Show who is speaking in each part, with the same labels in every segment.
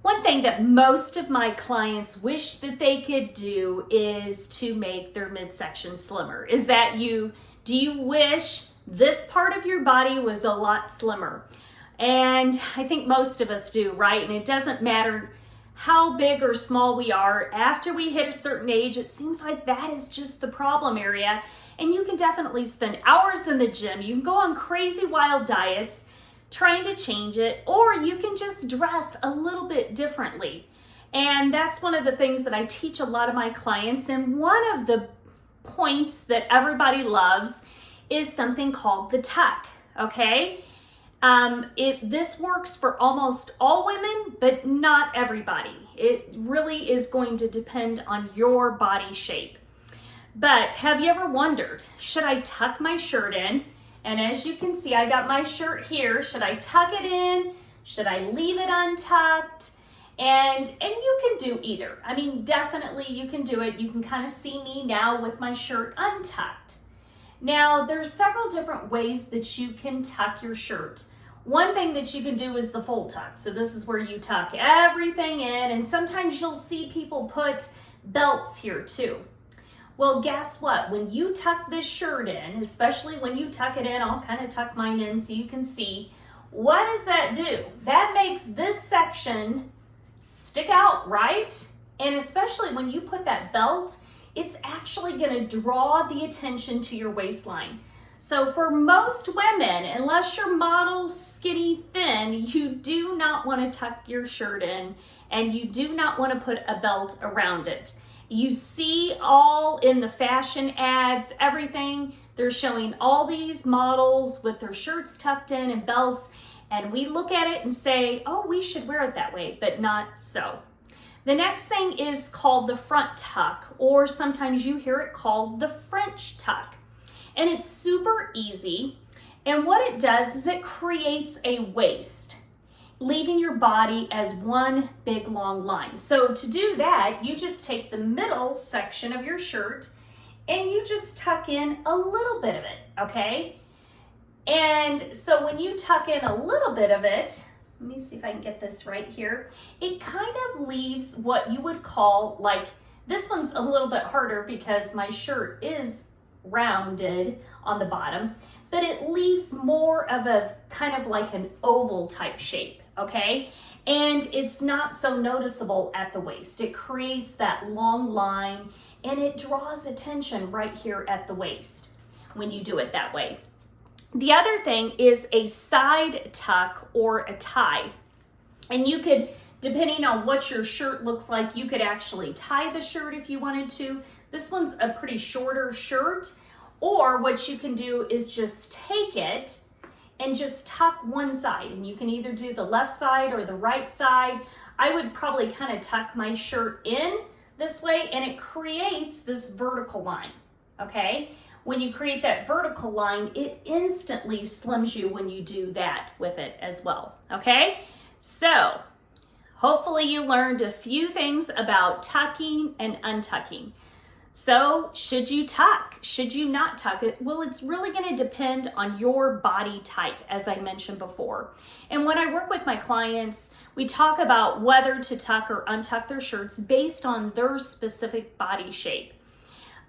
Speaker 1: One thing that most of my clients wish that they could do is to make their midsection slimmer. Do you wish this part of your body was a lot slimmer? And I think most of us do, right? And it doesn't matter how big or small we are. After we hit a certain age, it seems like that is just the problem area. And you can definitely spend hours in the gym. You can go on crazy wild diets trying to change it, or you can just dress a little bit differently. And that's one of the things that I teach a lot of my clients. And one of the points that everybody loves is something called the tuck, okay? This works for almost all women, but not everybody. It really is going to depend on your body shape. But have you ever wondered, should I tuck my shirt in? And as you can see, I got my shirt here. Should I tuck it in? Should I leave it untucked? And you can do either. I mean, definitely you can do it. You can kind of see me now with my shirt untucked. Now, there's several different ways that you can tuck your shirt. One thing that you can do is the full tuck. So this is where you tuck everything in, and sometimes you'll see people put belts here too. Well, guess what? When you tuck this shirt in, especially when you tuck it in, I'll kind of tuck mine in so you can see, what does that do? That makes this section stick out, right? And especially when you put that belt, it's actually going to draw the attention to your waistline. So for most women, unless you're model, skinny, thin, you do not want to tuck your shirt in, and you do not want to put a belt around it. You see all in the fashion ads, everything, they're showing all these models with their shirts tucked in and belts, and we look at it and say, oh, we should wear it that way, but not so. The next thing is called the front tuck, or sometimes you hear it called the French tuck. And it's super easy, and what it does is it creates a waist, leaving your body as one big long line. So to do that, you just take the middle section of your shirt and you just tuck in a little bit of it, okay? And so when you tuck in a little bit of it, let me see if I can get this right here, it kind of leaves what you would call, like, this one's a little bit harder because my shirt is rounded on the bottom, but it leaves more of a kind of like an oval type shape, okay? And it's not so noticeable at the waist. It creates that long line and it draws attention right here at the waist when you do it that way. The other thing is a side tuck or a tie. And you could, depending on what your shirt looks like, you could actually tie the shirt if you wanted to. This one's a pretty shorter shirt. Or what you can do is just take it and just tuck one side. And you can either do the left side or the right side. I would probably kind of tuck my shirt in this way, and it creates this vertical line, okay? When you create that vertical line, it instantly slims you when you do that with it as well, okay? So hopefully you learned a few things about tucking and untucking. So should you tuck? Should you not tuck it? Well, it's really going to depend on your body type, as I mentioned before. And when I work with my clients, we talk about whether to tuck or untuck their shirts based on their specific body shape.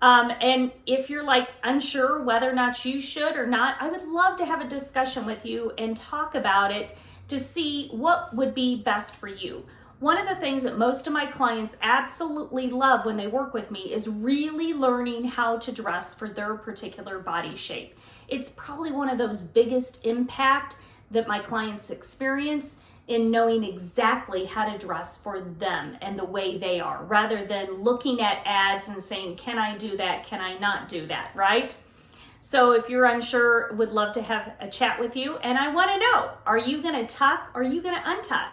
Speaker 1: And if you're like unsure whether or not you should or not, I would love to have a discussion with you and talk about it to see what would be best for you. One of the things that most of my clients absolutely love when they work with me is really learning how to dress for their particular body shape. It's probably one of those biggest impact that my clients experience in knowing exactly how to dress for them and the way they are, rather than looking at ads and saying, can I do that? Can I not do that, right? So if you're unsure, would love to have a chat with you. And I want to know, are you going to tuck or are you going to untuck?